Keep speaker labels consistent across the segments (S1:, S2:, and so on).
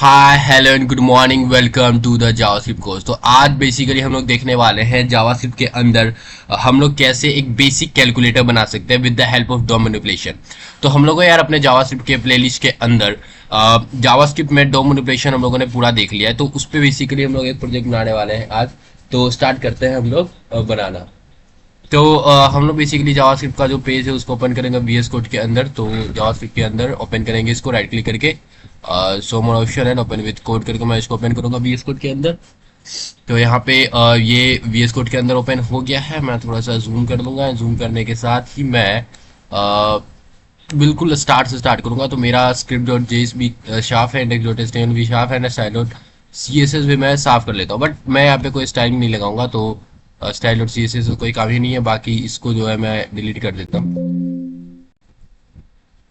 S1: Hi hello and good morning, welcome to the JavaScript course. तो आज basically हम लोग देखने वाले हैं जावास्क्रिप्ट के अंदर हम लोग कैसे एक बेसिक कैलकुलेटर बना सकते हैं with the help of DOM manipulation. तो हम लोगों ने यार अपने जावास्क्रिप्ट के प्लेलिस्ट के अंदर जावास्क्रिप्ट में डॉम मैनिपुलेशन हम लोगों ने पूरा देख लिया है। तो उस पर बेसिकली हम लोग एक प्रोजेक्ट बनाने वाले हैं आज। तो स्टार्ट करते हैं हम लोग बनाना। तो हम लोग बेसिकली जावास्क्रिप्ट का जो पेज है उसको ओपन करेंगे वीएस कोड के अंदर। तो जावास्क्रिप्ट के अंदर ओपन करेंगे इसको राइट क्लिक करके, शो मोर ऑप्शन है ओपन विद कोड करके मैं इसको ओपन करूंगा वीएस कोड के अंदर। तो यहाँ पे ये वीएस कोड के अंदर ओपन हो गया है। मैं थोड़ा सा जूम कर दूंगा। जूम करने के साथ ही मैं बिल्कुल स्टार्ट से स्टार्ट करूंगा। तो मेरा स्क्रिप्ट डॉट जेएस भी साफ है, इंडेक्स डॉट एचटीएमएल भी साफ है, स्टाइल डॉट सीएसएस भी मैं साफ कर लेता हूँ। बट मैं यहाँ पे कोई स्टाइल नहीं लगाऊंगा, तो स्टाइल डॉट सीएसएस कोई काम ही नहीं है। बाकी इसको जो है मैं डिलीट कर देता हूँ।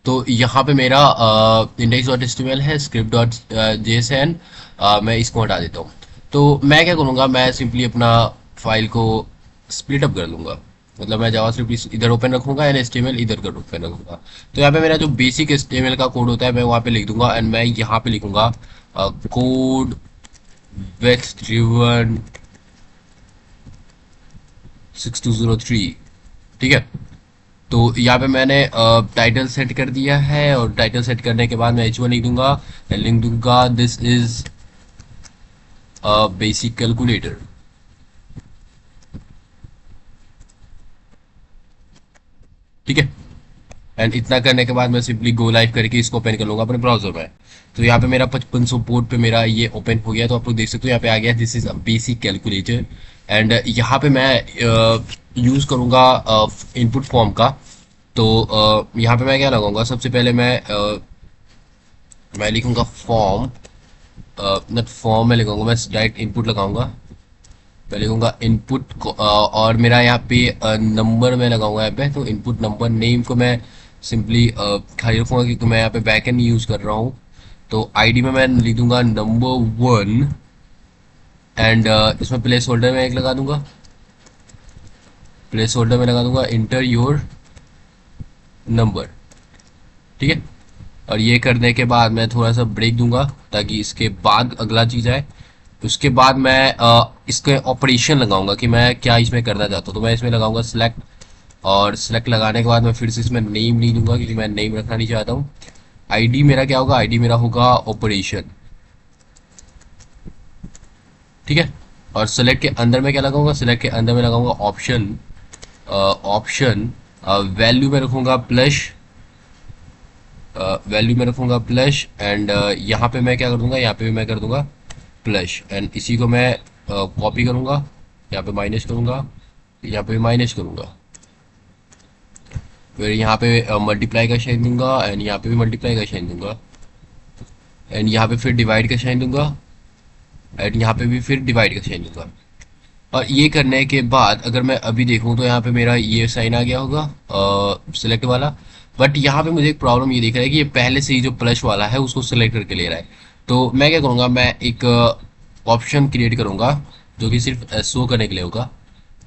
S1: तो यहाँ पे मेरा इंडेक्स डॉट एचटीएमएल है, स्क्रिप्ट डॉट जेएसएन मैं इसको हटा देता हूँ। तो मैं क्या करूँगा, मैं सिंपली अपना फाइल को स्प्लिट अप कर लूँगा। मतलब मैं जावास्क्रिप्ट इधर ओपन रखूंगा एंड एचटीएमएल इधर कर ओपन रखूंगा। तो यहाँ पे मेरा जो बेसिक एचटीएमएल का कोड होता है मैं वहाँ पे लिख दूंगा एंड मैं यहाँ पे लिखूंगा कोड वेक्स ड्रिवन 6203। ठीक है। तो यहाँ पे मैंने टाइटल सेट कर दिया है और टाइटल सेट करने के बाद मैं H1 लिख दूंगा, लिख दूंगा दिस इज बेसिक कैलकुलेटर। ठीक है। एंड इतना करने के बाद मैं सिंपली गो लाइव करके इसको ओपन कर लूंगा अपने ब्राउजर में। तो यहाँ पे मेरा 5500 पोर्ट पे मेरा ये ओपन हो गया। तो आप लोग देख सकते हो यहाँ पे आ गया this is a basic calculator. And यहाँ पे मैं यूज करूंगा इनपुट फॉर्म का। तो यहाँ पे मैं क्या लगाऊंगा, सबसे पहले मैं लिखूंगा फॉर्म, नट फॉर्म में लिखूंगा, मैं डायरेक्ट इनपुट लगाऊंगा। मैं लिखूंगा इनपुट और मेरा यहाँ पे नंबर में लगाऊंगा यहाँ पे। तो इनपुट नंबर नेम को मैं सिंपली खाली रखूंगा क्योंकि मैं यहाँ पे बैकएंड यूज कर रहा हूँ। तो आईडी में मैं लिख दूंगा नंबर 1 एंड इसमें प्लेस होल्डर में एक लगा दूंगा। प्लेस होल्डर में लगा दूंगा इंटर योर नंबर। ठीक है। और ये करने के बाद मैं थोड़ा सा ब्रेक दूंगा ताकि इसके बाद अगला चीज आए। उसके बाद मैं इसके ऑपरेशन लगाऊंगा कि मैं क्या इसमें करना चाहता हूँ। तो मैं इसमें लगाऊंगा सेलेक्ट, और सेलेक्ट लगाने के बाद मैं फिर से इसमें नेम नहीं दूंगा क्योंकि मैं नेम रखना नहीं चाहता हूँ। आईडी मेरा क्या होगा, आईडी मेरा होगा ऑपरेशन। ठीक है। और सेलेक्ट के अंदर में क्या लगाऊंगा, सेलेक्ट के अंदर में लगाऊंगा ऑप्शन। ऑप्शन वैल्यू में रखूंगा प्लस, वैल्यू में रखूंगा प्लस एंड यहाँ पे मैं क्या कर दूंगा, यहाँ पे भी मैं कर दूंगा प्लस। एंड इसी को मैं कॉपी करूंगा, यहाँ पे माइनस करूंगा, यहाँ पे भी माइनस करूंगा। फिर यहाँ पे मल्टीप्लाई का साइन दूंगा एंड यहाँ पे भी मल्टीप्लाई का साइन दूंगा एंड यहाँ पे फिर डिवाइड का साइन दूंगा एंड यहाँ पे भी फिर डिवाइड का साइन दूंगा। और ये करने के बाद अगर मैं अभी देखूँ तो यहाँ पे मेरा ये साइन आ गया होगा सिलेक्ट वाला। बट यहाँ पे मुझे एक प्रॉब्लम ये दिख रहा है कि ये पहले से ही जो प्लस वाला है उसको सिलेक्ट करके ले रहा है। तो मैं क्या करूँगा, मैं एक ऑप्शन क्रिएट करूँगा जो कि सिर्फ शो करने के लिए होगा।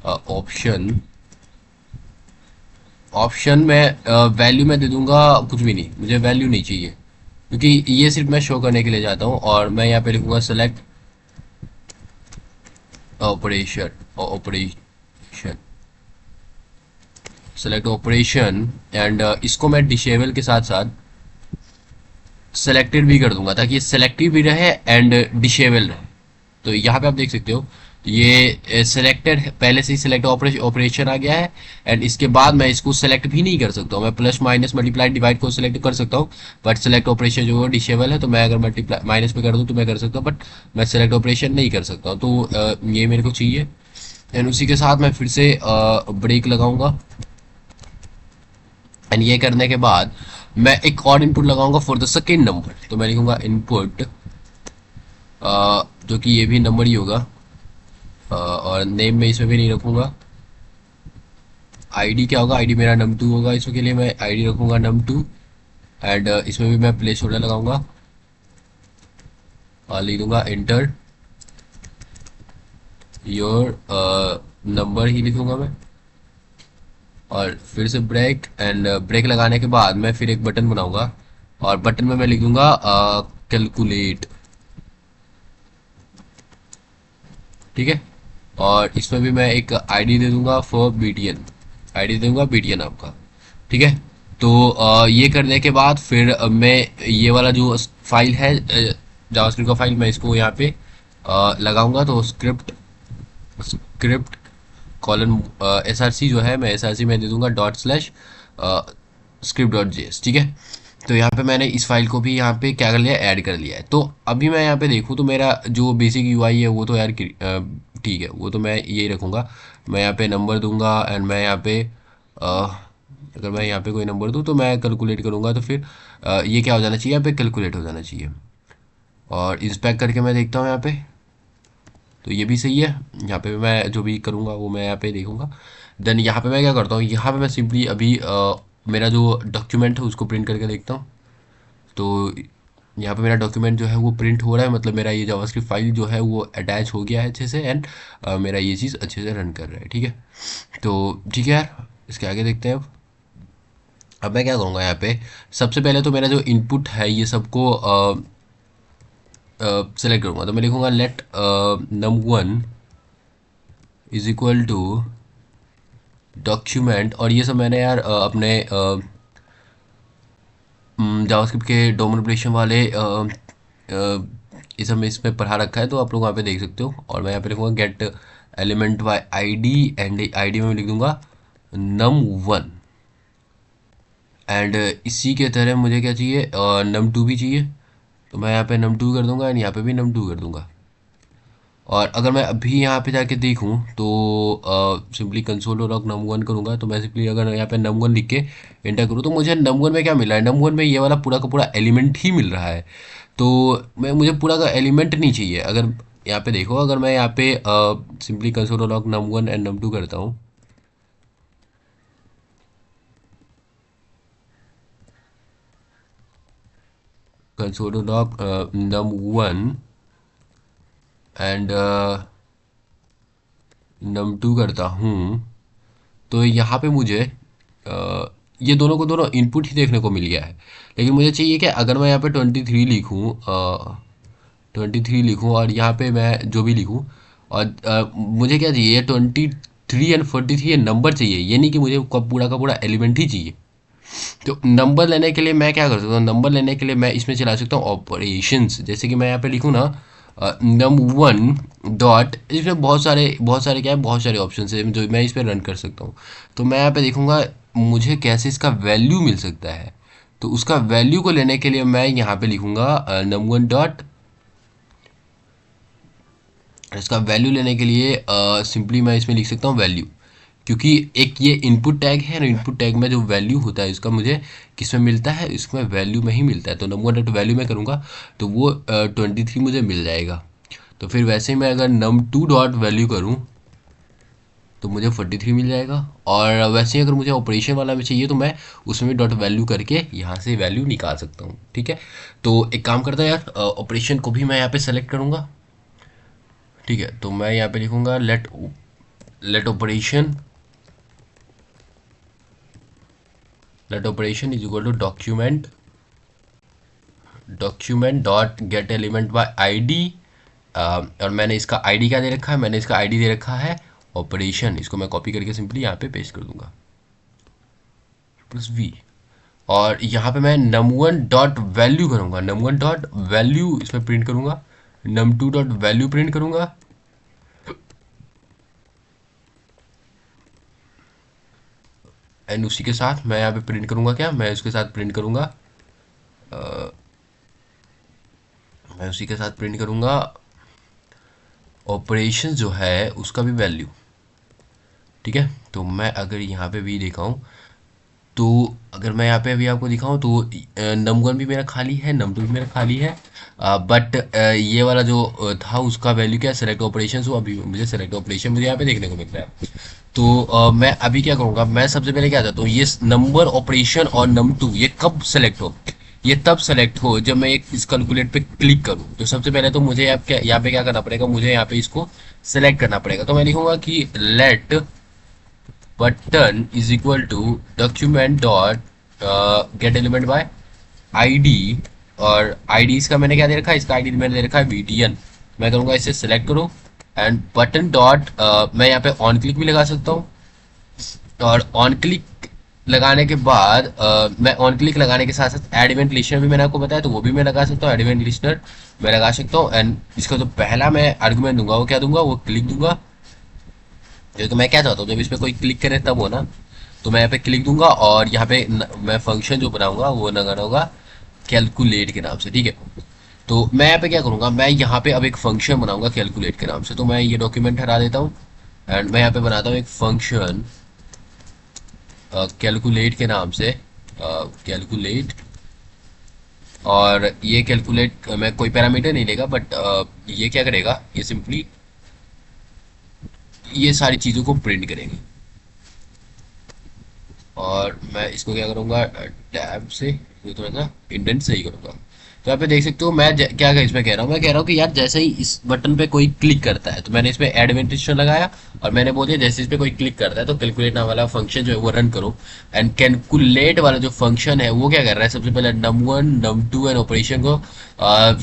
S1: ऑप्शन, ऑप्शन में वैल्यू में दे दूंगा कुछ भी नहीं, मुझे वैल्यू नहीं चाहिए क्योंकि ये सिर्फ मैं शो करने के लिए जाता हूँ। और मैं यहाँ पे लिखूंगा select operation, operation, select operation and इसको मैं डिसेबल के साथ साथ सेलेक्टेड भी कर दूंगा ताकि ये सेलेक्टिव भी रहे एंड डिसेबल रहे। तो यहाँ पे आप देख सकते हो ये सिलेक्टेड पहले से ही सिलेक्ट ऑपरेशन आ गया है एंड इसके बाद मैं इसको सेलेक्ट भी नहीं कर सकता हूँ। मैं प्लस माइनस मल्टीप्लाई डिवाइड को सिलेक्ट कर सकता हूँ बट सेलेक्ट ऑपरेशन जो है डिसेबल है। तो मैं अगर मल्टीप्लाई माइनस पे कर दूँ तो मैं कर सकता हूँ बट मैं सेलेक्ट ऑपरेशन नहीं कर सकता हूँ। तो ये मेरे को चाहिए एंड उसी के साथ मैं फिर से ब्रेक लगाऊंगा एंड ये करने के बाद मैं एक और इनपुट लगाऊंगा फॉर द सेकेंड नंबर। तो मैं लिखूंगा इनपुट जो कि ये भी नंबर ही होगा और नेम में इसमें भी नहीं रखूंगा। आईडी क्या होगा, आईडी मेरा num2 होगा। इसके लिए मैं आईडी रखूंगा num2 एंड इसमें भी मैं प्लेस होल्डर लगाऊंगा और लिख दूंगा इंटर योर नंबर ही लिखूंगा मैं। और फिर से ब्रेक एंड ब्रेक लगाने के बाद मैं फिर एक बटन बनाऊंगा और बटन में मैं लिख दूंगा कैलकुलेट। ठीक है। और इसमें भी मैं एक आईडी दे दूंगा फॉर बीटीएन, आईडी दे दूंगा बीटीएन आपका। ठीक है। तो ये करने के बाद फिर मैं ये वाला जो फाइल है जावास्क्रिप्ट का फाइल, मैं इसको यहाँ पे लगाऊंगा। तो script script colon S R C जो है, मैं एस आर सी में दे दूंगा dot slash script dot J S. ठीक है। तो यहाँ पे मैंने इस फाइल को भी यहाँ पे क्या कर लिया, ऐड कर लिया है। तो अभी मैं यहाँ पे देखूँ तो मेरा जो बेसिक यूआई है वो तो यार ठीक है, वो तो मैं यही रखूँगा। मैं यहाँ पे नंबर दूंगा एंड मैं यहाँ पे अगर मैं यहाँ पे कोई नंबर दूँ तो मैं कैलकुलेट करूँगा, तो फिर ये क्या हो जाना चाहिए, यहाँ पे कैलकुलेट हो जाना चाहिए। और इंस्पेक्ट करके मैं देखता हूँ यहाँ पे, तो ये भी सही है। यहाँ पे मैं जो भी करूँगा वो मैं यहाँ पे देखूँगा। देन यहाँ पे मैं क्या करता हूँ, यहाँ पे मैं सिंपली अभी मेरा जो डॉक्यूमेंट है उसको प्रिंट करके देखता हूँ। तो यहाँ पे मेरा डॉक्यूमेंट जो है वो प्रिंट हो रहा है, मतलब मेरा ये जावास्क्रिप्ट फाइल जो है वो अटैच हो गया है अच्छे से, एंड मेरा ये चीज़ अच्छे से रन कर रहा है। ठीक है। तो ठीक है यार, इसके आगे देखते हैं। अब मैं क्या करूँगा, यहाँ पे सबसे पहले तो मेरा जो इनपुट है ये सबको सेलेक्ट करूँगा। तो मैं लिखूँगा let num1 is equal to document, और ये सब मैंने यार अपने जावास्क्रिप्ट के डॉक्यूमेंटेशन वाले ये सब में इसमें पढ़ा रखा है, तो आप लोग वहाँ पे देख सकते हो। और मैं यहाँ पे लिखूँगा gate element by ID, and ID में लिख दूंगा num1। एंड इसी के तरह मुझे क्या चाहिए, num2 भी चाहिए। तो मैं यहाँ पे num2 कर दूंगा एंड यहाँ पे भी num2 कर दूंगा। और अगर मैं अभी यहाँ पे जाके देखूँ तो सिंपली कंसोल लॉग num1 करूँगा। तो मैं सिंपली अगर यहाँ पे num1 लिख के एंटर करूँ तो मुझे num1 में क्या मिल रहा है, num1 में ये वाला पूरा का पूरा एलिमेंट ही मिल रहा है। तो मैं मुझे पूरा का एलिमेंट नहीं चाहिए। अगर यहाँ पे देखो, अगर मैं यहाँ पे simply console log num1 and num2 करता हूँ, console log num1 and num2 करता हूँ, तो यहाँ पे मुझे ये दोनों को दोनों इनपुट ही देखने को मिल गया है। लेकिन मुझे चाहिए कि अगर मैं यहाँ पे 23 लिखूँ, 23 लिखूँ और यहाँ पे मैं जो भी लिखूँ, और मुझे क्या चाहिए, 23 एंड 43 ये नंबर चाहिए, ये नहीं कि मुझे पूरा का पूरा एलिमेंट ही चाहिए। तो नंबर लेने के लिए मैं क्या कर सकता हूँ, नंबर लेने के लिए मैं इसमें चला सकता हूँ ऑपरेशंस। जैसे कि मैं यहाँ पे लिखूँ ना num1 डॉट, इसमें बहुत सारे क्या है, बहुत सारे ऑप्शन है जो मैं इस पर रन कर सकता हूँ। तो मैं यहाँ पे देखूँगा मुझे कैसे इसका वैल्यू मिल सकता है। तो उसका वैल्यू को लेने के लिए मैं यहाँ पे लिखूँगा num1 डॉट, इसका वैल्यू लेने के लिए सिंपली मैं इसमें लिख सकता हूँ वैल्यू, क्योंकि एक ये इनपुट टैग है ना, इनपुट टैग में जो वैल्यू होता है इसका मुझे किस में मिलता है, इसमें वैल्यू में ही मिलता है। तो num1 डॉट वैल्यू में करूँगा तो वो 23 मुझे मिल जाएगा। तो फिर वैसे ही मैं अगर num2 डॉट वैल्यू करूँ तो मुझे 43 मिल जाएगा। और वैसे ही अगर मुझे ऑपरेशन वाला भी चाहिए तो मैं उसमें भी डॉट वैल्यू करके यहाँ से वैल्यू निकाल सकता हूँ। ठीक है। तो एक काम करता है यार, ऑपरेशन को भी मैं यहाँ पे सेलेक्ट करूँगा। ठीक है। तो मैं यहाँ पे लिखूँगा let operation, let operation is equal to document dot get element by ID. और मैंने इसका आईडी क्या दे रखा है, मैंने इसका आईडी दे रखा है ऑपरेशन। इसको मैं कॉपी करके सिंपली यहाँ पे पेस्ट कर दूंगा प्लस वी। और यहाँ पे मैं num1 डॉट वैल्यू करूँगा, num1 डॉट वैल्यू इसमें प्रिंट करूँगा, num2 डॉट वैल्यू प्रिंट करूँगा, एंड उसी के साथ मैं यहाँ पे प्रिंट करूँगा क्या, मैं उसके साथ प्रिंट करूँगा मैं उसी के साथ प्रिंट करूँगा ऑपरेशन जो है उसका भी वैल्यू। ठीक है। तो मैं अगर यहाँ पे भी दिखाऊँ, तो अगर मैं यहाँ पे अभी आपको दिखाऊँ तो num1 भी मेरा खाली है, num2 भी मेरा खाली है, बट ये वाला जो था उसका वैल्यू क्या है, सेलेक्ट ऑपरेशन। तो अभी मुझे सेलेक्ट ऑपरेशन मुझे यहाँ पे देखने को मिल रहा है। तो मैं अभी क्या करूँगा, मैं सबसे पहले क्या चाहता हूँ, ये नंबर ऑपरेशन और num2 ये कब सेलेक्ट हो, ये तब सेलेक्ट हो जब मैं एक इस कैलकुलेट पे क्लिक करूँ। तो सबसे पहले तो मुझे यहाँ पे क्या करना पड़ेगा, मुझे यहाँ पे इसको सेलेक्ट करना पड़ेगा। तो मैं लिखूंगा कि let button is equal to document dot get element by ID. और आईडी इसका मैंने क्या दे रखा है, इसका आईडी मैंने दे रखा है btn। मैं करूँगा इसे सेलेक्ट करो एंड बटन डॉट मैं यहाँ पे ऑन क्लिक भी लगा सकता हूँ, और ऑन क्लिक लगाने के बाद मैं ऑन क्लिक लगाने के साथ साथ एड इवेंट लिस्टनर भी मैंने आपको बताया, तो वो भी मैं लगा सकता हूँ, एड इवेंट लिस्टनर मैं लगा सकता हूँ। एंड इसका जो पहला मैं आर्गुमेंट दूंगा वो क्या दूंगा, वो क्लिक दूंगा, क्योंकि मैं क्या चाहता हूँ जब इस पर कोई क्लिक करे तब हो ना, तो मैं यहाँ पे क्लिक दूंगा और यहाँ पे मैं फंक्शन जो बनाऊंगा वो लगाना होगा कैलकुलेट के नाम से, ठीक है। तो मैं यहाँ पे क्या करूंगा, मैं यहाँ पे अब एक फंक्शन बनाऊंगा कैलकुलेट के नाम से, तो मैं ये डॉक्यूमेंट हटा देता हूँ एंड मैं यहाँ पे बनाता हूँ एक फंक्शन कैलकुलेट के नाम से, कैलकुलेट। और ये कैलकुलेट मैं कोई पैरामीटर नहीं लेगा, बट ये क्या करेगा, ये सिंपली ये सारी चीज़ों को प्रिंट करेंगे। और मैं इसको क्या करूँगा, टैब से ये थोड़ा सा इंडेंट सही करूँगा। तो यहाँ पे देख सकते हो मैं क्या इसमें कह रहा हूँ, मैं कह रहा हूँ कि यार जैसे ही इस बटन पे कोई क्लिक करता है, तो मैंने इसमें एड इवेंटेशन लगाया और मैंने बोल दिया जैसे इस पे कोई क्लिक करता है तो कैलकुलेट नाम वाला फंक्शन जो है वो रन करो। एंड कैलकुलेट वाला जो फंक्शन है वो क्या कर रहा है, सबसे पहले num1 num2 एंड ऑपरेशन को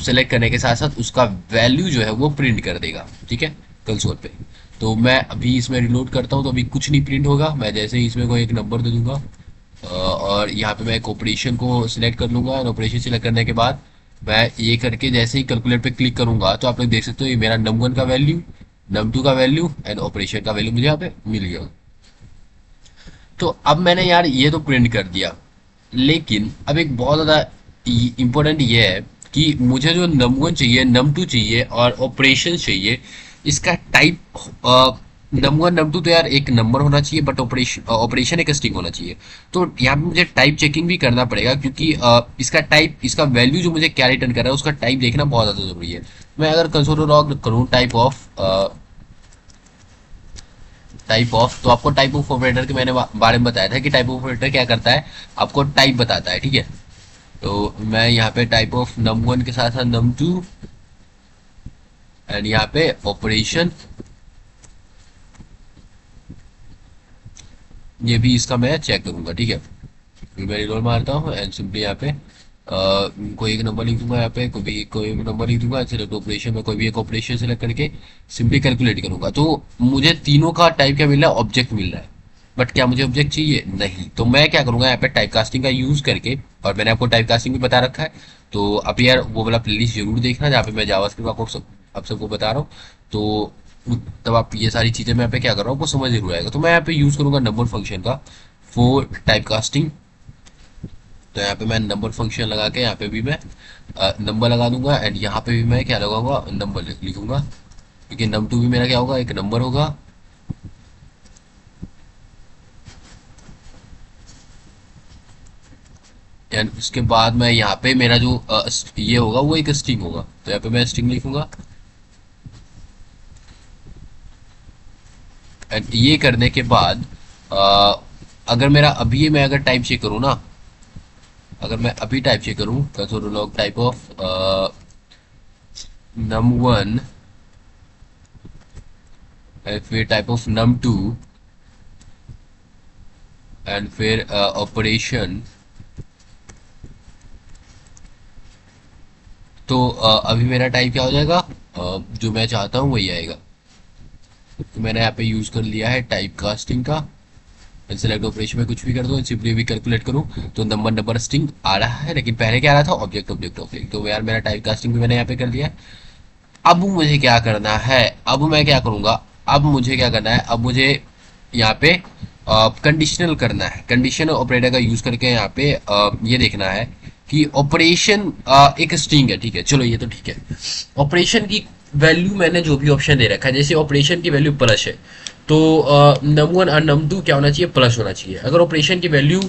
S1: सिलेक्ट करने के साथ साथ उसका वैल्यू जो है वो प्रिंट कर देगा, ठीक है, कंसोल पे। तो मैं अभी इसमें रिलोड करता हूँ तो अभी कुछ नहीं प्रिंट होगा। मैं जैसे ही इसमें कोई एक नंबर दे दूंगा और यहाँ पे मैं एक ऑपरेशन को सिलेक्ट कर लूंगा, और ऑपरेशन सिलेक्ट करने के बाद मैं ये करके जैसे ही कैलकुलेट पे क्लिक करूंगा तो आप लोग देख सकते हो ये मेरा num1 का वैल्यू, num2 का वैल्यू एंड ऑपरेशन का वैल्यू मुझे यहाँ पे मिल गया। तो अब मैंने यार ये तो प्रिंट कर दिया, लेकिन अब एक बहुत ज़्यादा इम्पोर्टेंट ये है कि मुझे जो num1 चाहिए, num2 चाहिए और ऑपरेशन चाहिए, इसका टाइप num1 num2 तो यार एक नंबर होना चाहिए, बट ऑपरेशन एक स्ट्रिंग होना चाहिए। तो यहाँ पे मुझे टाइप चेकिंग भी करना पड़ेगा, क्योंकि इसका टाइप, इसका वैल्यू जो मुझे क्या रिटर्न कर रहा है उसका टाइप देखना बहुत ज़्यादा जरूरी है। मैं अगर कंसोल लॉग करूँ टाइप ऑफ, तो आपको टाइप ऑफ ऑपरेटर के मैंने बारे में बताया था कि टाइप ऑफ ऑपरेटर क्या करता है, आपको टाइप बताता है, ठीक है। तो मैं यहाँ पे टाइप ऑफ num1 के साथ साथ num2 एंड यहाँ पे ऑपरेशन, ये भी इसका मैं चेक करूंगा, ठीक है। फिर मैं रिलोड मारता हूँ एंड सिंपली यहाँ पे कोई एक नंबर लिख दूंगा, यहाँ पे कोई एक नंबर लिख दूंगा, सिलेक्ट ऑपरेशन में कोई भी एक ऑपरेशन सेलेक्ट करके सिंपली कैलकुलेट करूंगा। तो मुझे तीनों का टाइप क्या मिल रहा है, ऑब्जेक्ट मिल रहा है। बट क्या मुझे ऑब्जेक्ट चाहिए, नहीं। तो मैं क्या करूंगा, यहाँ पे टाइप कास्टिंग का यूज करके, और मैंने आपको टाइप कास्टिंग भी बता रखा है, तो अब यार वो वाला प्लेलिस्ट जरूर देखना जहाँ पे मैं जावास्क्रिप्ट आपको आप सबको बता रहा हूँ। तो तब आप ये सारी चीज़ें मैं यहाँ पे क्या कर रहा हूँ वो समझ जरूर आएगा। तो मैं यहाँ पे यूज़ करूँगा नंबर फंक्शन का फॉर टाइप कास्टिंग। तो यहाँ पे मैं नंबर फंक्शन लगा के यहाँ पे भी मैं नंबर लगा दूंगा एंड यहाँ पे भी मैं क्या लगाऊंगा, नंबर लिखूंगा, क्योंकि num2 भी मेरा क्या होगा, एक नंबर होगा। एंड उसके बाद मैं यहाँ पे मेरा जो ये होगा वो एक स्ट्रिंग होगा, तो यहाँ पे मैं स्ट्रिंग लिखूंगा। एंड ये करने के बाद अगर मेरा अभी मैं अगर टाइप चेक करूँ ना, अगर मैं अभी टाइप चेक करूँ console log type of num1 फिर टाइप ऑफ num2 एंड फिर ऑपरेशन, तो अभी मेरा टाइप क्या हो जाएगा, जो मैं चाहता हूँ वही आएगा। तो मैंने यहाँ पे यूज कर लिया है टाइप कास्टिंग का। सेलेक्ट ऑपरेशन में कुछ भी कर दो, सिंपली भी कैलकुलेट करूँ तो नंबर नंबर स्ट्रिंग आ रहा है, लेकिन पहले क्या आ रहा था, ऑब्जेक्ट ऑब्जेक्ट ऑब्जेक्ट। तो यार मेरा टाइप कास्टिंग भी मैंने यहाँ पे कर दिया है। अब मुझे क्या करना है, अब मैं क्या करूँगा, अब मुझे क्या करना है, अब मुझे यहाँ पे कंडीशनल करना है। कंडीशनल ऑपरेटर का यूज करके यहाँ पे ये देखना है कि ऑपरेशन एक स्ट्रिंग है, ठीक है, चलो ये तो ठीक है। ऑपरेशन की वैल्यू मैंने जो भी ऑप्शन दे रखा है, जैसे ऑपरेशन की वैल्यू प्लस है तो num1 और num2 क्या होना चाहिए, प्लस होना चाहिए। अगर ऑपरेशन की वैल्यू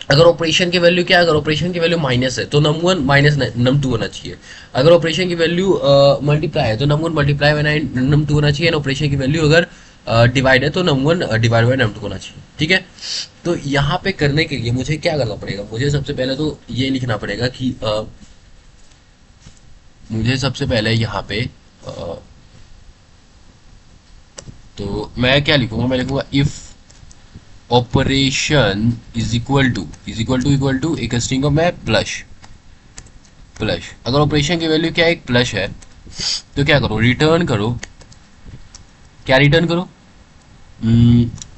S1: अगर ऑपरेशन की वैल्यू क्या है, अगर ऑपरेशन की वैल्यू माइनस है तो num1 माइनस num2 होना चाहिए। अगर ऑपरेशन की वैल्यू मल्टीप्लाई है तो num1 मल्टीप्लाई बाय num2 होना चाहिए। ऑपरेशन की वैल्यू अगर डिवाइड है तो num1 डिवाइड बाय num2 होना चाहिए, ठीक है। तो यहाँ पे करने के लिए मुझे क्या करना पड़ेगा, मुझे सबसे पहले तो ये लिखना पड़ेगा कि मुझे सबसे पहले यहाँ पे तो मैं क्या लिखूंगा, मैं लिखूंगा इफ ऑपरेशन इक्वल टू एक स्ट्रिंग ऑफ मैं प्लस प्लस। अगर ऑपरेशन की वैल्यू क्या है, एक प्लस है, तो क्या करो, रिटर्न करो, क्या रिटर्न करो,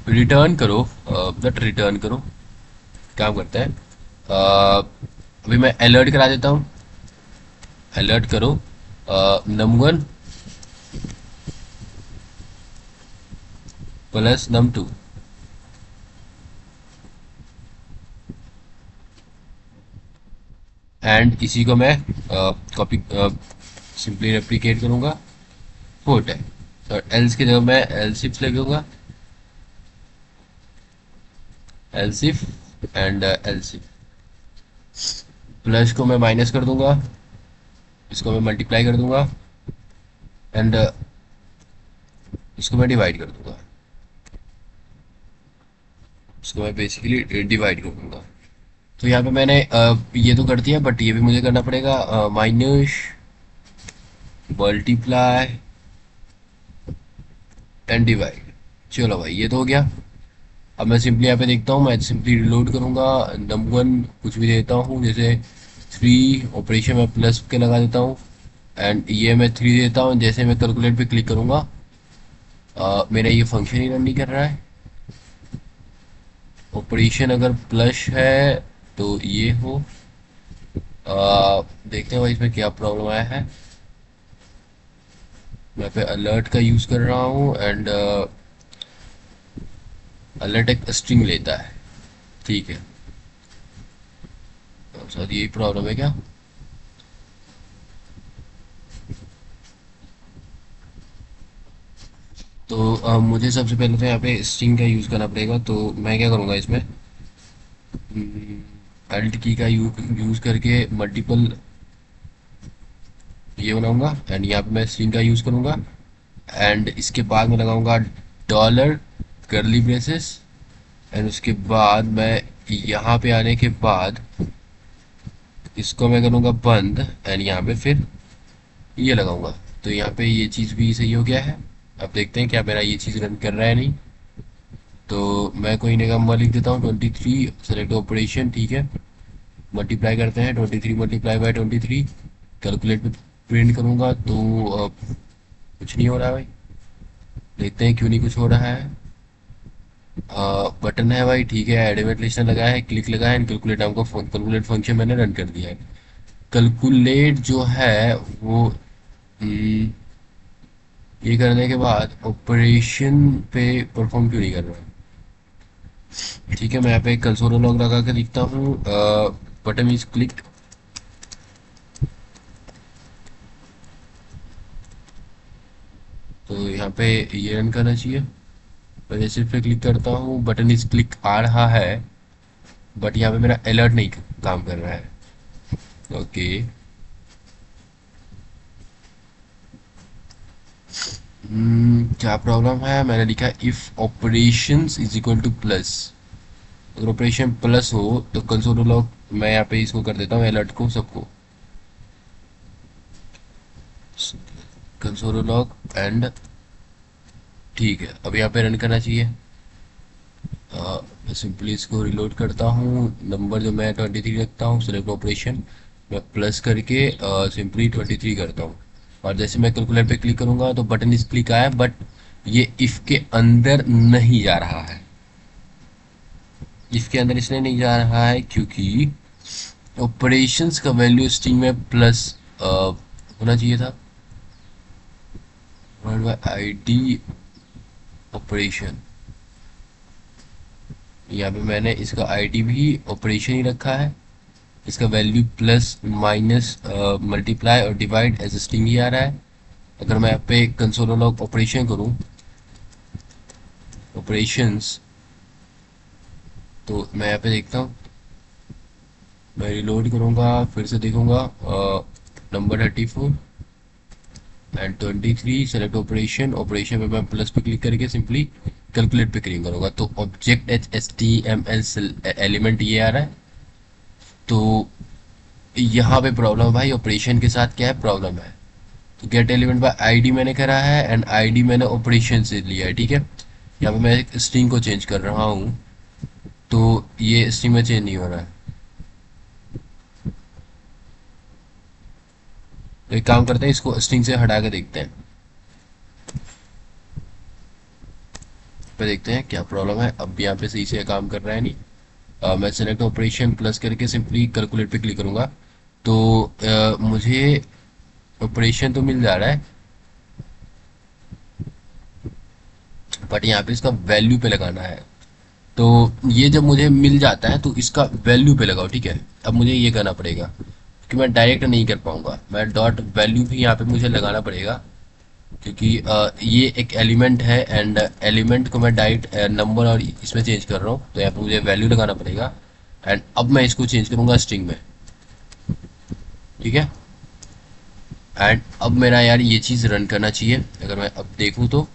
S1: रिटर्न करो, बट रिटर्न करो, काम करता है। अभी मैं अलर्ट करा देता हूँ, अलर्ट करो num1 प्लस num2। एंड इसी को मैं कॉपी सिंपली रेप्लिकेट करूंगा, फोर्ट है, और एल्स की जगह मैं एल्सिफ लगूंगा, एल्सिफ एंड एल्सिफ। प्लस को मैं माइनस कर दूंगा, इसको मैं मल्टीप्लाई कर दूंगा, एंड इसको मैं डिवाइड कर दूंगा, इसको मैं बेसिकली डिवाइड कर दूंगा। तो यहाँ पे मैंने ये तो कर दिया, बट ये भी मुझे करना पड़ेगा, माइनस मल्टीप्लाई एंड डिवाइड। चलो भाई ये तो हो गया। अब मैं सिंपली यहाँ पे देखता हूँ, मैं सिंपली रिलोड करूँगा, num1 कुछ भी देता हूँ, जैसे 3 ऑपरेशन में प्लस के लगा देता हूँ, एंड ये मैं 3 देता हूँ। जैसे मैं कैलकुलेट पे क्लिक करूँगा, मेरा ये फंक्शन ही रन नहीं कर रहा है। ऑपरेशन अगर प्लस है तो ये हो, देखते हैं भाई इसमें क्या प्रॉब्लम आया है। मैं पे अलर्ट का यूज़ कर रहा हूँ, एंड अलर्ट एक स्ट्रिंग लेता है, ठीक है। तो सर यही प्रॉब्लम है क्या? तो मुझे सबसे पहले तो यहाँ पे स्ट्रिंग का यूज़ करना पड़ेगा। तो मैं क्या करूँगा इसमें, अल्ट की का यूज़ करके मल्टीपल ये बनाऊंगा, एंड यहाँ पे मैं स्ट्रिंग का यूज़ करूँगा, एंड इसके बाद मैं लगाऊंगा डॉलर करली ब्रेसेस, एंड उसके बाद मैं यहाँ पे आने के बाद इसको मैं करूँगा बंद, एंड यहाँ पे फिर ये लगाऊंगा। तो यहाँ पे ये चीज़ भी सही हो गया है। अब देखते हैं क्या मेरा ये चीज़ रन कर रहा है नहीं। तो मैं कोई नंबर लिख देता हूँ 23, सेलेक्ट ऑपरेशन, ठीक है। मल्टीप्लाई करते हैं, 23 मल्टीप्लाई बाय 23, कैलकुलेट पे प्रिंट करूँगा तो कुछ नहीं हो रहा है भाई। देखते हैं क्यों नहीं कुछ हो रहा है। बटन है भाई, ठीक है, एडिमेट लिस्टन लगा है, क्लिक लगा है, कैलकुलेट नाम का कैलकुलेट फंक्शन मैंने रन कर दिया है। कैलकुलेट जो है वो ये करने के बाद ऑपरेशन पे परफॉर्म क्यों नहीं कर रहा है? ठीक है, मैं यहाँ पे कंसोल लॉग लगा के लिखता हूँ, बटन इज क्लिक, तो यहाँ पे ये रन करना चाहिए। मैं जैसे पे क्लिक करता हूँ, बटन इज क्लिक आ रहा है, बट यहाँ पे मेरा अलर्ट नहीं काम कर रहा है। ओके, क्या प्रॉब्लम है? मैंने लिखा if operations is equal two plus, अगर ऑपरेशन प्लस हो तो कंसोल लॉग, मैं यहाँ पे इसको कर देता हूँ अलर्ट को, सबको कंसोल लॉग एंड, ठीक है। अब यहाँ पे रन करना चाहिए। सिंपली इसको रिलोड करता हूँ, नंबर जो मैं 23 रखता हूँ, सेलेक्ट ऑपरेशन मैं प्लस करके सिंपली 23 करता हूँ, और जैसे मैं कैलकुलेट पे क्लिक करूँगा तो बटन इस क्लिक आया, बट ये इफ के अंदर नहीं जा रहा है। इफ के अंदर इसलिए नहीं जा रहा है क्योंकि ऑपरेशंस का वैल्यू स्ट्रिंग में प्लस होना चाहिए था, वर्ड बाय आईडी ऑपरेशन। यहाँ पे मैंने इसका आईडी भी ऑपरेशन ही रखा है, इसका वैल्यू प्लस माइनस मल्टीप्लाई और डिवाइड एज स्ट्रिंग ही आ रहा है। अगर मैं यहाँ पे कंसोल लॉग ऑपरेशन करूँ, ऑपरेशंस, तो मैं यहाँ पे देखता हूँ, मैं रिलोड करूँगा, फिर से देखूँगा number 34 and 23, select operation, operation पे मैं प्लस पे क्लिक करके सिंपली कैलकुलेट पे क्लिक करूँगा, तो ऑब्जेक्ट HTML एलिमेंट ये आ रहा है। तो यहाँ पे प्रॉब्लम है भाई, ऑपरेशन के साथ क्या है प्रॉब्लम है। तो गेट एलिमेंट बाय आईडी मैंने करा है, एंड आईडी मैंने ऑपरेशन से लिया है, ठीक है। यहाँ पे मैं एक स्ट्रिंग को चेंज कर रहा हूँ, तो ये स्ट्रिंग में चेंज नहीं हो रहा है। तो एक काम करते हैं, इसको स्ट्रिंग से हटा के देखते हैं, पे देखते हैं क्या प्रॉब्लम है। अब यहाँ पे सही से काम कर रहा है नहीं। मैं सेलेक्ट ऑपरेशन प्लस करके सिंपली कैलकुलेट पे क्लिक करूंगा, तो मुझे ऑपरेशन तो मिल जा रहा है, बट यहाँ पे इसका वैल्यू पे लगाना है। तो ये जब मुझे मिल जाता है तो इसका वैल्यू पे लगाओ, ठीक है। अब मुझे ये करना पड़ेगा क्योंकि मैं डायरेक्ट नहीं कर पाऊंगा, मैं डॉट वैल्यू भी यहाँ पे मुझे लगाना पड़ेगा, क्योंकि ये एक एलिमेंट है एंड एलिमेंट को मैं डायरेक्ट नंबर और इसमें चेंज कर रहा हूँ, तो यहाँ पे मुझे वैल्यू लगाना पड़ेगा। एंड अब मैं इसको चेंज करूंगा स्ट्रिंग में, ठीक है। एंड अब मेरा यार ये चीज़ रन करना चाहिए। अगर मैं अब देखूँ तो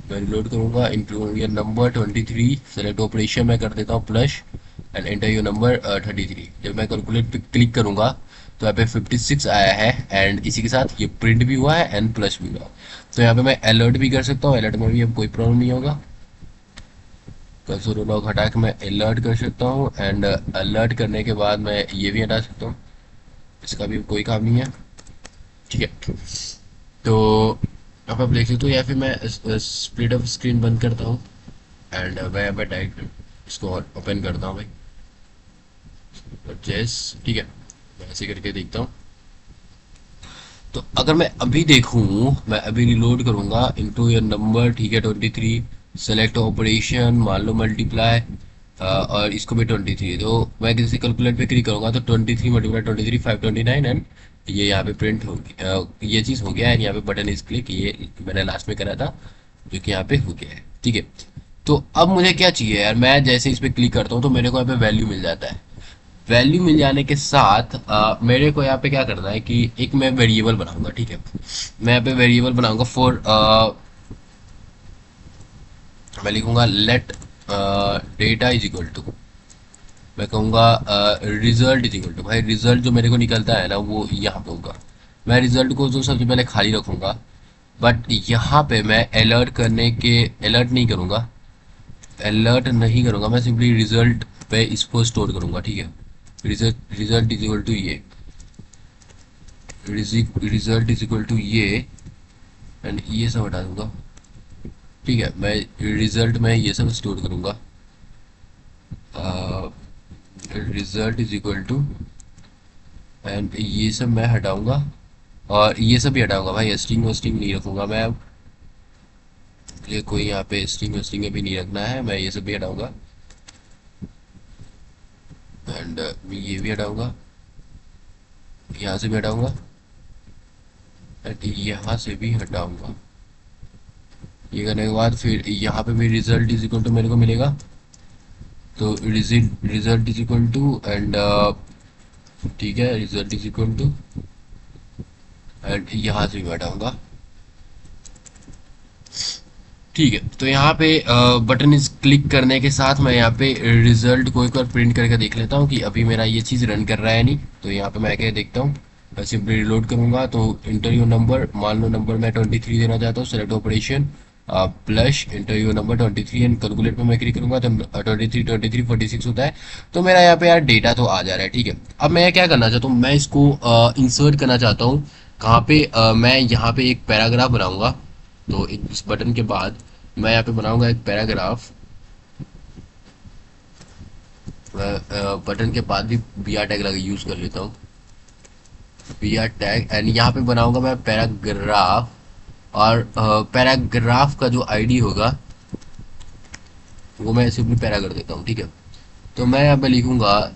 S1: मैं रिलोड करूंगा, include your number 23, select operation मैं कर देता हूँ plus and enter your number 33। जब मैं कैलकुलेट पे क्लिक करूंगा तो यहाँ पे 56 आया है एंड इसी के साथ ये प्रिंट भी हुआ है एंड प्लस भी हुआ। तो यहाँ पे मैं अलर्ट भी कर सकता हूँ, अलर्ट में भी अब कोई प्रॉब्लम नहीं होगा। कर्सर लॉग हटा के मैं अलर्ट कर सकता हूँ एंड अलर्ट करने के बाद मैं ये भी हटा सकता हूँ, इसका भी कोई काम नहीं है, ठीक है। तो अब आप देख सकते हो, या फिर मैं स्प्लिट ऑफ स्क्रीन बंद करता हूँ एंड मैं यहाँ पे डायरेक्ट इसको ओपन करता हूँ भाई, जैस, ठीक है। मैं ऐसे करके देखता हूँ। तो अगर मैं अभी देखूँ, मैं अभी रिलोड करूँगा इनटू योर नंबर, ठीक है 23, सेलेक्ट ऑपरेशन मान लो मल्टीप्लाई और इसको भी 23, तो मैं किसी कैलकुलेट पे क्लिक करूँगा तो 23 मल्टीप्लाई 23 529 एंड ये यहाँ पे प्रिंट होगी, ये चीज़ हो गया है। यहाँ पे बटन इस क्लिक, ये मैंने लास्ट में करा था जो कि यहाँ पे हो गया है, ठीक है। तो अब मुझे क्या चाहिए यार, मैं जैसे इस पे क्लिक करता हूँ तो मेरे को यहाँ पे वैल्यू मिल जाता है। वैल्यू मिल जाने के साथ मेरे को यहाँ पे क्या करना है कि एक मैं वेरिएबल बनाऊंगा, ठीक है। मैं यहाँ पे वेरिएबल बनाऊंगा फॉर, मैं लिखूंगा let data is equal to, मैं कहूँगा रिजल्ट इज इक्वल टू, भाई रिजल्ट जो मेरे को निकलता है ना वो यहाँ पे होगा। मैं रिजल्ट को जो सबसे पहले खाली रखूंगा, बट यहाँ पे मैं अलर्ट करने के, अलर्ट नहीं करूंगा, अलर्ट नहीं करूंगा, मैं सिंपली रिजल्ट पे इसको स्टोर करूंगा, ठीक है। Result result is equal to ये, रिजल्ट इज इक्वल टू ये एंड ये सब हटा दूंगा, ठीक है। मैं रिजल्ट में ये सब स्टोर करूंगा, result is equal to and ये सब मैं हटाऊंगा और ये सब भी हटाऊंगा भाई, स्ट्रिंग वस्ट्रिंग नहीं रखूंगा मैं अब, ये कोई यहाँ पे स्ट्रिंग वस्ट्रिंग भी नहीं रखना है, मैं ये सब भी हटाऊंगा एंड ये भी हटाऊंगा, यहाँ से भी हटाऊंगा एंड यहाँ से भी हटाऊंगा। ये करने के बाद फिर यहाँ पे भी रिजल्ट इज इक्वल टू मेरे को मिलेगा, तो result is equal to and, ठीक है, result is equal to and यहाँ से भी हटाऊंगा, ठीक है। तो यहाँ पे बटन इस क्लिक करने के साथ मैं यहाँ पे रिजल्ट को एक बार प्रिंट करके देख लेता हूँ कि अभी मेरा ये चीज़ रन कर रहा है नहीं। तो यहाँ पे मैं क्या देखता हूँ, मैं सिंपली रिलोड करूंगा तो इंटर योर नंबर, मान लो नंबर मैं 23 देना चाहता हूँ, select operation plus inter your number 23 and calculate पे मैं क्लिक करूंगा तो 23 46 होता है। तो मेरा यहाँ पे यार डेटा तो आ जा रहा है, ठीक है। अब मैं क्या करना चाहता हूँ, मैं इसको इंसर्ट करना चाहता हूँ कहाँ पे, मैं यहाँ पे एक पैराग्राफ बनाऊंगा। तो इस बटन के बाद मैं यहाँ पे बनाऊंगा एक पैराग्राफ, बटन के बाद भी बी आर टैग लगा यूज कर लेता हूँ, बी आर टैग एंड यहाँ पे बनाऊंगा मैं पैराग्राफ और पैराग्राफ का जो आईडी होगा वो मैं सिंपली पैरा कर देता हूँ, ठीक है। तो मैं यहाँ पे लिखूंगा,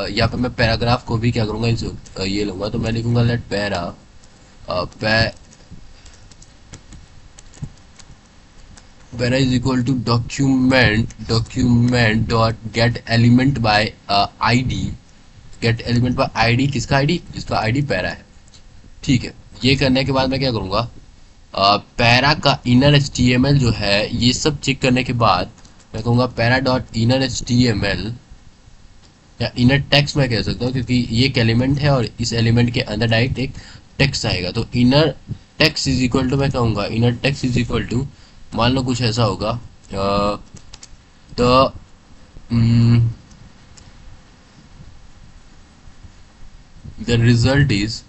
S1: यहाँ पे मैं पैराग्राफ को भी क्या करूंगा, ये लूंगा, तो मैं लिखूंगा let para para is equal to document dot get element by ID, get element by ID, किसका आईडी, जिसका आईडी पैरा है, ठीक है। ये करने के बाद मैं क्या करूंगा, पैरा का इनर एचटीएमएल जो है ये सब चेक करने के बाद मैं कहूँगा पैरा डॉट इनर एचटीएमएल या इनर टेक्स्ट मैं कह सकता हूँ, क्योंकि ये एक एलिमेंट है और इस एलिमेंट के अंदर डायरेक्ट एक टेक्स्ट आएगा। तो inner text is equal to, मैं कहूँगा inner text is equal to, मान लो कुछ ऐसा होगा, the result is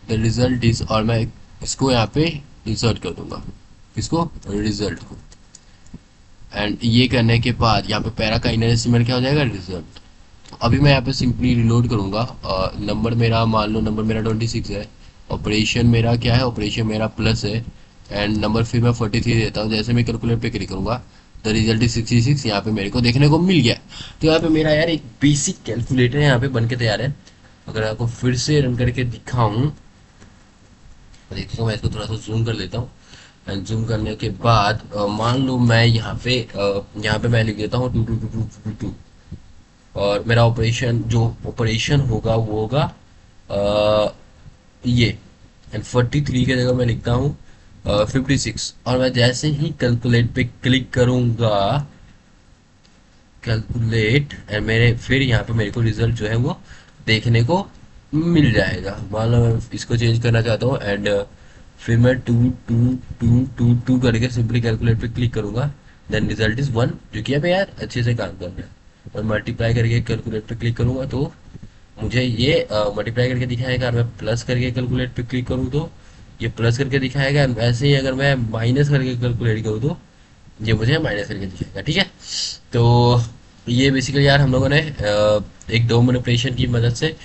S1: the result is, और मैं इसको यहाँ पे इंसर्ट कर दूंगा, इसको रिजल्ट को। एंड ये करने के बाद यहाँ पे पैरा का इनर एस्टिमेट क्या हो जाएगा, रिजल्ट। तो अभी मैं यहाँ पे सिंपली रिलोड करूंगा। नंबर मेरा मान लो, नंबर मेरा 26 है, ऑपरेशन मेरा क्या है, ऑपरेशन मेरा प्लस है, एंड नंबर फिर मैं 43 देता हूँ। जैसे मैं कैलकुलेट पे क्लिक करूंगा, द रिजल्ट इज 66, यहाँ पे मेरे को देखने को मिल गया। तो यहाँ पे मेरा यार एक बेसिक कैलकुलेटर यहाँ पे बन के तैयार है। अगर आपको फिर से रन करके दिखाऊं, देखो मैं इसको थोड़ा सा जूम कर लेता हूँ। एंड जूम करने के बाद मान लो मैं यहाँ पे मैं लिख देता हूँ 2 और मेरा ऑपरेशन, जो ऑपरेशन होगा वो होगा ये। एंड 43 की जगह मैं लिखता हूँ 56, और मैं जैसे ही कैलकुलेट पे क्लिक करूंगा, कैलकुलेट, एंड मेरे फिर यहाँ पे मेरे को रिजल्ट जो है वो देखने को मिल जाएगा। मान लो मैं इसको चेंज करना चाहता हूँ, एंड फिर मैं 2 करके सिंपली कैलकुलेट पे क्लिक करूंगा, देन रिजल्ट इज 1, जो कि अब यार अच्छे से काम कर रहा है। और मल्टीप्लाई करके कैलकुलेट पे क्लिक करूंगा तो मुझे ये मल्टीप्लाई करके दिखाएगा, और मैं प्लस करके कैलकुलेट पे क्लिक करूँ तो ये प्लस करके दिखाएगा। वैसे ही अगर मैं माइनस करके कैलकुलेट करूँ तो ये मुझे माइनस करके दिखाएगा, ठीक है। तो ये बेसिकली यार हम लोगों ने एक दो मैनिपुलेशन की मदद से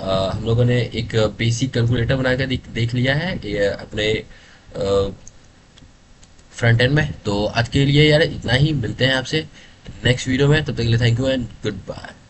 S1: हम लोगों ने एक बेसिक कैलकुलेटर बना कर देख लिया है ये अपने फ्रंट एंड में। तो आज के लिए यार इतना ही, मिलते हैं आपसे नेक्स्ट वीडियो में, तब तक के लिए thank you and good bye.